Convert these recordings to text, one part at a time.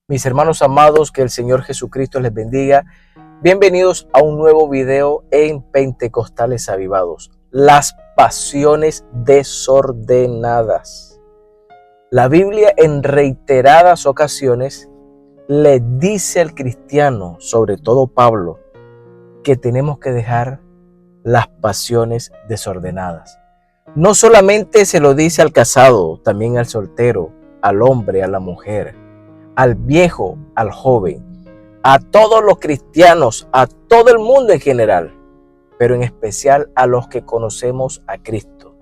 Mis hermanos amados, que el Señor Jesucristo les bendiga. Bienvenidos a un nuevo video en Pentecostales Avivados. Las pasiones desordenadas. La Biblia en reiteradas ocasiones le dice al cristiano, sobre todo Pablo, que tenemos que dejar las pasiones desordenadas. No solamente se lo dice al casado, también al soltero, al hombre, a la mujer, al viejo, al joven, a todos los cristianos, a todo el mundo en general, pero en especial a los que conocemos a Cristo.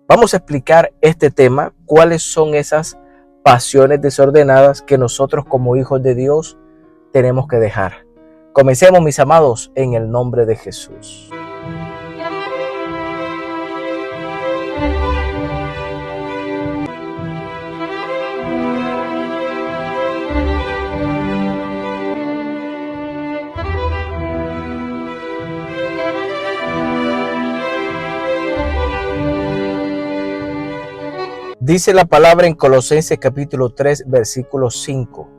Vamos a explicar este tema, cuáles son esas pasiones desordenadas que nosotros como hijos de Dios tenemos que dejar. Comencemos, mis amados, en el nombre de Jesús. Dice la palabra en Colosenses capítulo 3, versículo 5.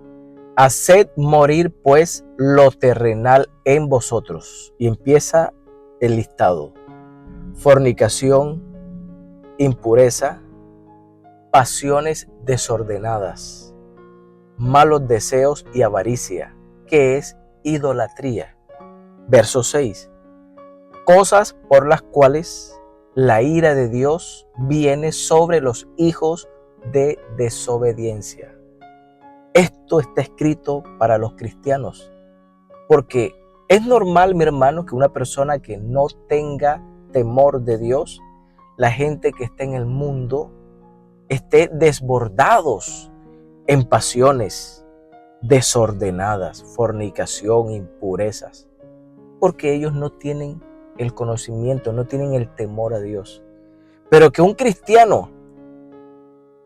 Haced morir pues lo terrenal en vosotros. Y empieza el listado. Fornicación, impureza, pasiones desordenadas, malos deseos y avaricia, que es idolatría. Verso 6. Cosas por las cuales la ira de Dios viene sobre los hijos de desobediencia. Esto está escrito para los cristianos, porque es normal, mi hermano, que una persona que no tenga temor de Dios, la gente que está en el mundo, esté desbordados en pasiones desordenadas, fornicación, impurezas, porque ellos no tienen el conocimiento, no tienen el temor a Dios. Pero que un cristiano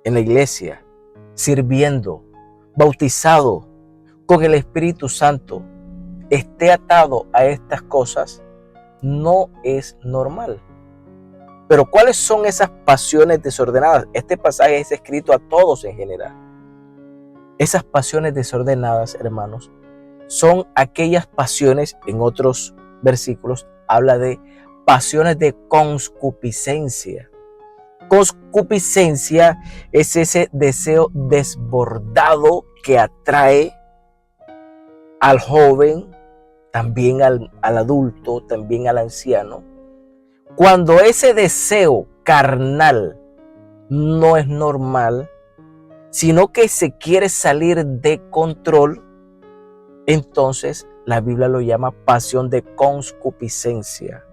en la iglesia, sirviendo, bautizado con el Espíritu Santo, esté atado a estas cosas, no es normal. Pero ¿cuáles son esas pasiones desordenadas? Este pasaje es escrito a todos en general. Esas pasiones desordenadas, hermanos, son aquellas pasiones, en otros versículos, habla de pasiones de concupiscencia. Concupiscencia es ese deseo desbordado que atrae al joven, también al adulto, también al anciano. Cuando ese deseo carnal no es normal, sino que se quiere salir de control, entonces la Biblia lo llama pasión de concupiscencia,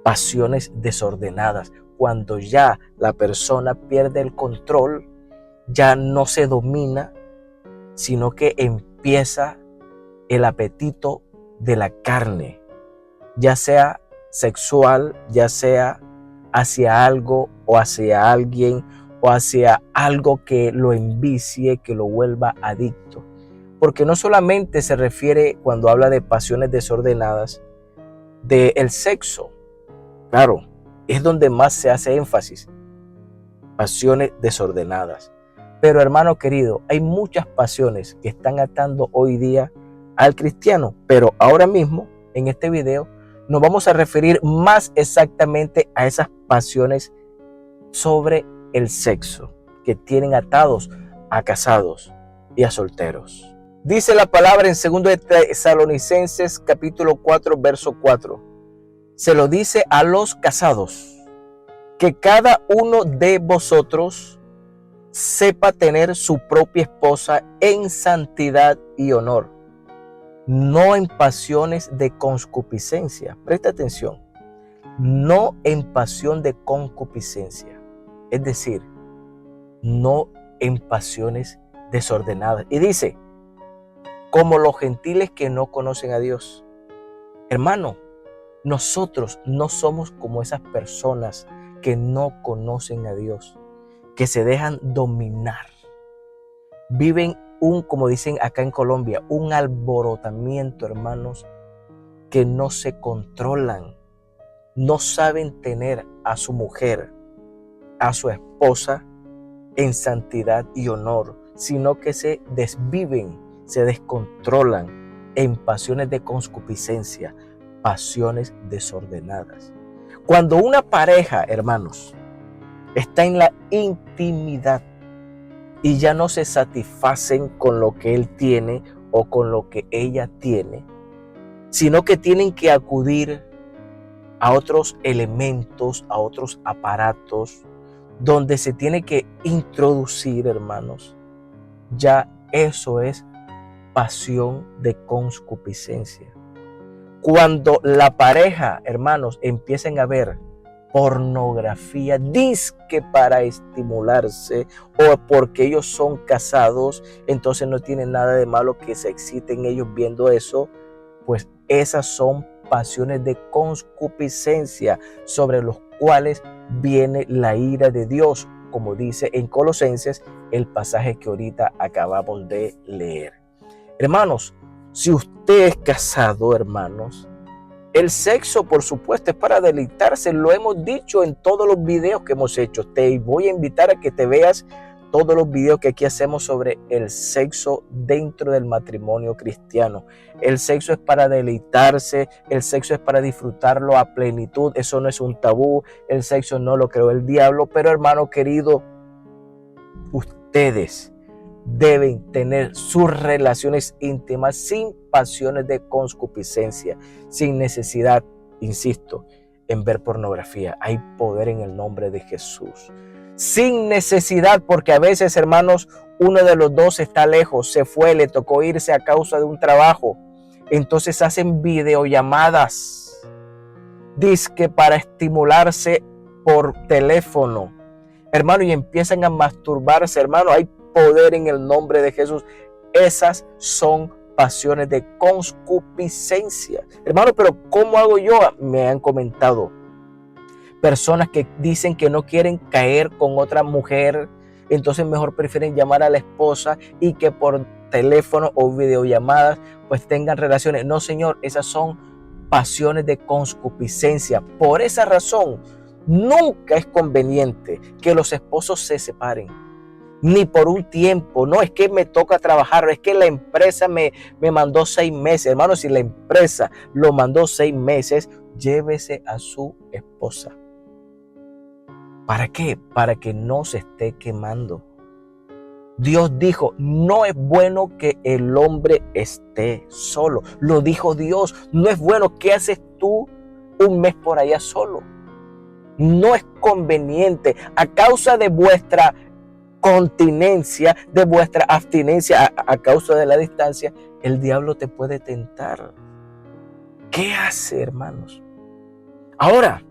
pasiones desordenadas. Cuando ya la persona pierde el control, ya no se domina, sino que empieza el apetito de la carne, ya sea sexual, ya sea hacia algo o hacia alguien o hacia algo que lo envicie, que lo vuelva adicto. Porque no solamente se refiere, cuando habla de pasiones desordenadas, del sexo. Claro, es donde más se hace énfasis. Pasiones desordenadas. Pero hermano querido, hay muchas pasiones que están atando hoy día al cristiano. Pero ahora mismo, en este video, nos vamos a referir más exactamente a esas pasiones sobre el sexo que tienen atados a casados y a solteros. Dice la palabra en 2 de Tesalonicenses capítulo 4, verso 4. Se lo dice a los casados, que cada uno de vosotros sepa tener su propia esposa en santidad y honor, no en pasiones de concupiscencia. Presta atención, no en pasión de concupiscencia, es decir, no en pasiones desordenadas. Y dice, como los gentiles que no conocen a Dios. Hermano, nosotros no somos como esas personas que no conocen a Dios, que se dejan dominar. Viven como dicen acá en Colombia, un alborotamiento, hermanos, que no se controlan. No saben tener a su mujer, a su esposa, en santidad y honor, sino que se desviven, se descontrolan en pasiones de concupiscencia, pasiones desordenadas. Cuando una pareja, hermanos, está en la intimidad y ya no se satisfacen con lo que él tiene o con lo que ella tiene, sino que tienen que acudir a otros elementos, a otros aparatos, donde se tiene que introducir, hermanos, ya eso es pasión de concupiscencia. Cuando la pareja, hermanos, empiecen a ver pornografía, dizque para estimularse o porque ellos son casados, entonces no tiene nada de malo que se exciten ellos viendo eso, pues esas son pasiones de concupiscencia sobre los cuales viene la ira de Dios, como dice en Colosenses el pasaje que ahorita acabamos de leer. Hermanos, si usted es casado, hermanos, el sexo, por supuesto, es para deleitarse. Lo hemos dicho en todos los videos que hemos hecho. Te voy a invitar a que te veas todos los videos que aquí hacemos sobre el sexo dentro del matrimonio cristiano. El sexo es para deleitarse, el sexo es para disfrutarlo a plenitud. Eso no es un tabú, el sexo no lo creó el diablo. Pero hermano querido, ustedes deben tener sus relaciones íntimas sin pasiones de concupiscencia, sin necesidad, insisto, en ver pornografía. Hay poder en el nombre de Jesús. Sin necesidad, porque a veces, hermanos, uno de los dos está lejos, se fue, le tocó irse a causa de un trabajo. Entonces hacen videollamadas, dizque para estimularse por teléfono, hermano, y empiezan a masturbarse, hermano. Hay poder en el nombre de Jesús. Esas son pasiones de concupiscencia, hermano. Pero ¿cómo hago yo? Me han comentado personas que dicen que no quieren caer con otra mujer, entonces mejor prefieren llamar a la esposa y que por teléfono o videollamadas pues tengan relaciones. No, señor, esas son pasiones de concupiscencia. Por esa razón, nunca es conveniente que los esposos se separen, ni por un tiempo. No es que me toca trabajar, es que la empresa me mandó 6 meses. Hermano, si la empresa lo mandó 6 meses, llévese a su esposa. ¿Para qué? Para que no se esté quemando. Dios dijo, no es bueno que el hombre esté solo. Lo dijo Dios, no es bueno. ¿Qué haces tú un mes por allá solo? No es conveniente. A causa de vuestra continencia, de vuestra abstinencia, a causa de la distancia, el diablo te puede tentar. ¿Qué hace, hermanos? Ahora,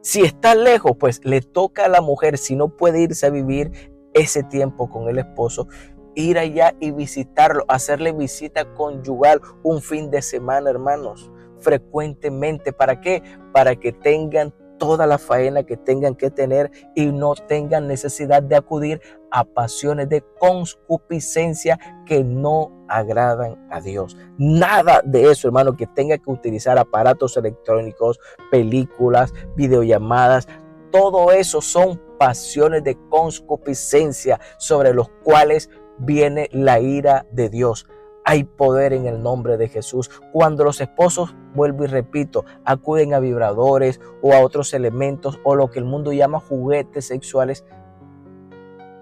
si está lejos, pues le toca a la mujer, si no puede irse a vivir ese tiempo con el esposo, ir allá y visitarlo, hacerle visita conyugal un fin de semana, hermanos, frecuentemente. ¿Para qué? Para que tengan toda la faena que tengan que tener y no tengan necesidad de acudir a pasiones de concupiscencia que no agradan a Dios. Nada de eso, hermano, que tenga que utilizar aparatos electrónicos, películas, videollamadas. Todo eso son pasiones de concupiscencia sobre los cuales viene la ira de Dios. Hay poder en el nombre de Jesús. Cuando los esposos, vuelvo y repito, acuden a vibradores o a otros elementos o lo que el mundo llama juguetes sexuales,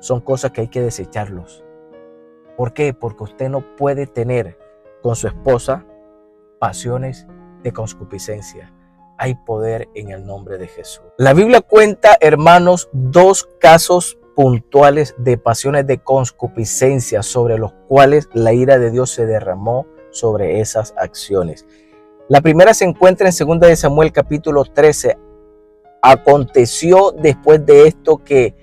son cosas que hay que desecharlos. ¿Por qué? Porque usted no puede tener con su esposa pasiones de concupiscencia. Hay poder en el nombre de Jesús. La Biblia cuenta, hermanos, 2 casos puntuales de pasiones de concupiscencia sobre los cuales la ira de Dios se derramó sobre esas acciones. La primera se encuentra en 2 de Samuel capítulo 13. Aconteció después de esto que,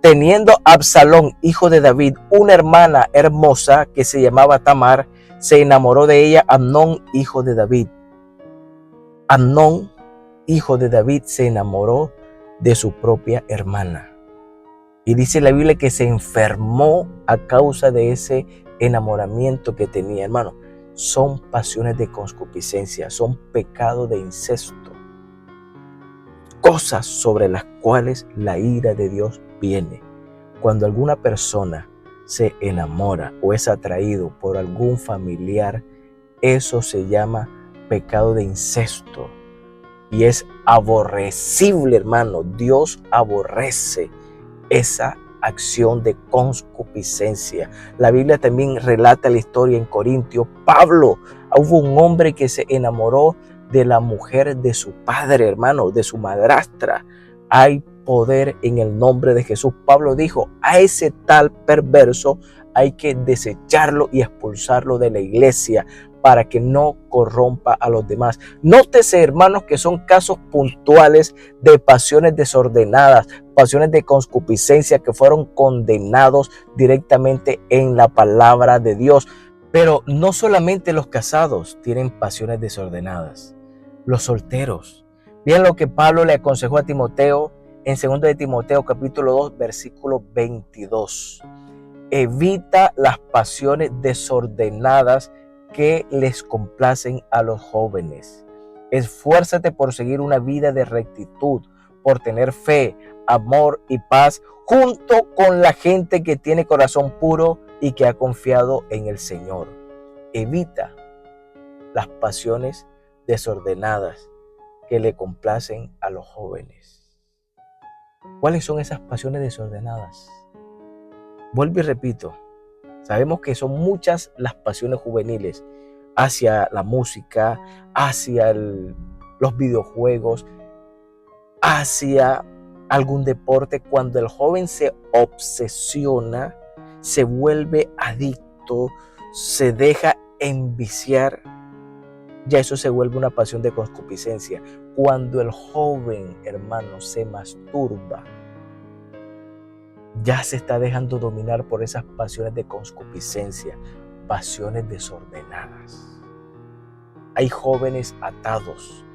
teniendo Absalón, hijo de David, una hermana hermosa que se llamaba Tamar, se enamoró de ella Amnón, hijo de David. Amnón, hijo de David, se enamoró de su propia hermana. Y dice la Biblia que se enfermó a causa de ese enamoramiento que tenía, hermano. Son pasiones de concupiscencia, son pecados de incesto. Cosas sobre las cuales la ira de Dios viene. Cuando alguna persona se enamora o es atraído por algún familiar, eso se llama pecado de incesto. Y es aborrecible, hermano. Dios aborrece esa acción de concupiscencia. La Biblia también relata la historia en Corintios. Pablo, hubo un hombre que se enamoró de la mujer de su padre, hermano, de su madrastra. Hay poder en el nombre de Jesús. Pablo dijo, a ese tal perverso hay que desecharlo y expulsarlo de la iglesia para que no corrompa a los demás. Nótese, hermanos, que son casos puntuales de pasiones desordenadas, pasiones de concupiscencia que fueron condenados directamente en la palabra de Dios. Pero no solamente los casados tienen pasiones desordenadas, los solteros. Bien lo que Pablo le aconsejó a Timoteo en 2 de Timoteo capítulo 2 versículo 22. Evita las pasiones desordenadas que les complacen a los jóvenes. Esfuérzate por seguir una vida de rectitud, por tener fe, amor y paz junto con la gente que tiene corazón puro y que ha confiado en el Señor. Evita las pasiones desordenadas que le complacen a los jóvenes. ¿Cuáles son esas pasiones desordenadas? Vuelvo y repito, sabemos que son muchas las pasiones juveniles hacia la música, hacia los videojuegos, hacia algún deporte. Cuando el joven se obsesiona, se vuelve adicto, se deja enviciar, ya eso se vuelve una pasión de concupiscencia. Cuando el joven, hermano, se masturba, ya se está dejando dominar por esas pasiones de concupiscencia, pasiones desordenadas. Hay jóvenes atados.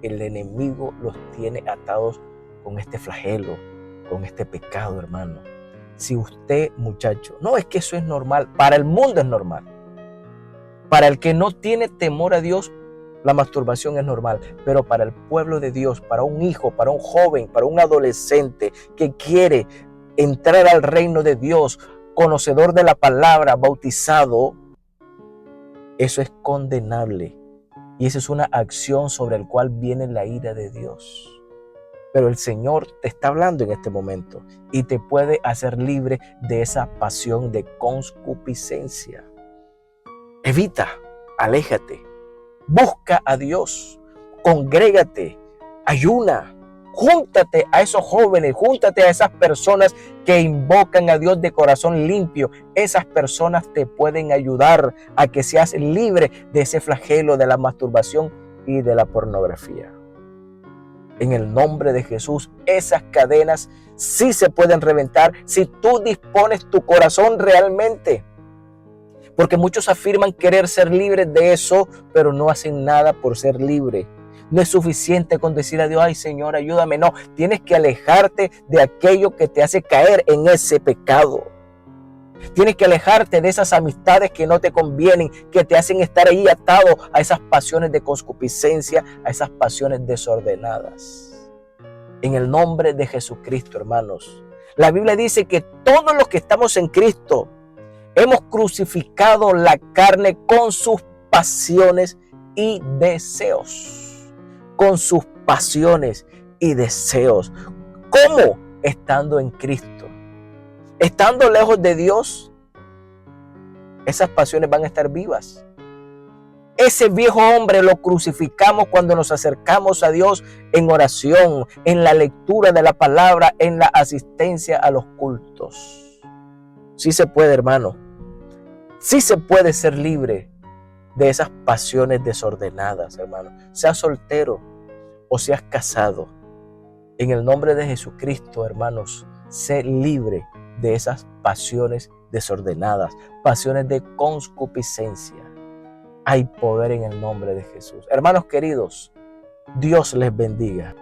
El enemigo los tiene atados con este flagelo, con este pecado, hermano. Si usted, muchacho, no es que eso es normal, para el mundo es normal. Para el que no tiene temor a Dios, la masturbación es normal, pero para el pueblo de Dios, para un hijo, para un joven, para un adolescente que quiere entrar al reino de Dios, conocedor de la palabra, bautizado, eso es condenable. Y esa es una acción sobre la cual viene la ira de Dios. Pero el Señor te está hablando en este momento y te puede hacer libre de esa pasión de concupiscencia. Evita, aléjate. Busca a Dios, congrégate, ayuna, júntate a esos jóvenes, júntate a esas personas que invocan a Dios de corazón limpio. Esas personas te pueden ayudar a que seas libre de ese flagelo de la masturbación y de la pornografía. En el nombre de Jesús, esas cadenas sí se pueden reventar si tú dispones tu corazón realmente. Porque muchos afirman querer ser libres de eso, pero no hacen nada por ser libre. No es suficiente con decir a Dios, ay Señor, ayúdame. No, tienes que alejarte de aquello que te hace caer en ese pecado. Tienes que alejarte de esas amistades que no te convienen, que te hacen estar ahí atado a esas pasiones de concupiscencia, a esas pasiones desordenadas. En el nombre de Jesucristo, hermanos. La Biblia dice que todos los que estamos en Cristo, hemos crucificado la carne con sus pasiones y deseos. Con sus pasiones y deseos. ¿Cómo? Estando en Cristo. Estando lejos de Dios, esas pasiones van a estar vivas. Ese viejo hombre lo crucificamos cuando nos acercamos a Dios en oración, en la lectura de la palabra, en la asistencia a los cultos. Sí se puede, hermano. Sí se puede ser libre de esas pasiones desordenadas, hermano. Seas soltero o seas casado. En el nombre de Jesucristo, hermanos, sé libre de esas pasiones desordenadas, pasiones de concupiscencia. Hay poder en el nombre de Jesús. Hermanos queridos, Dios les bendiga.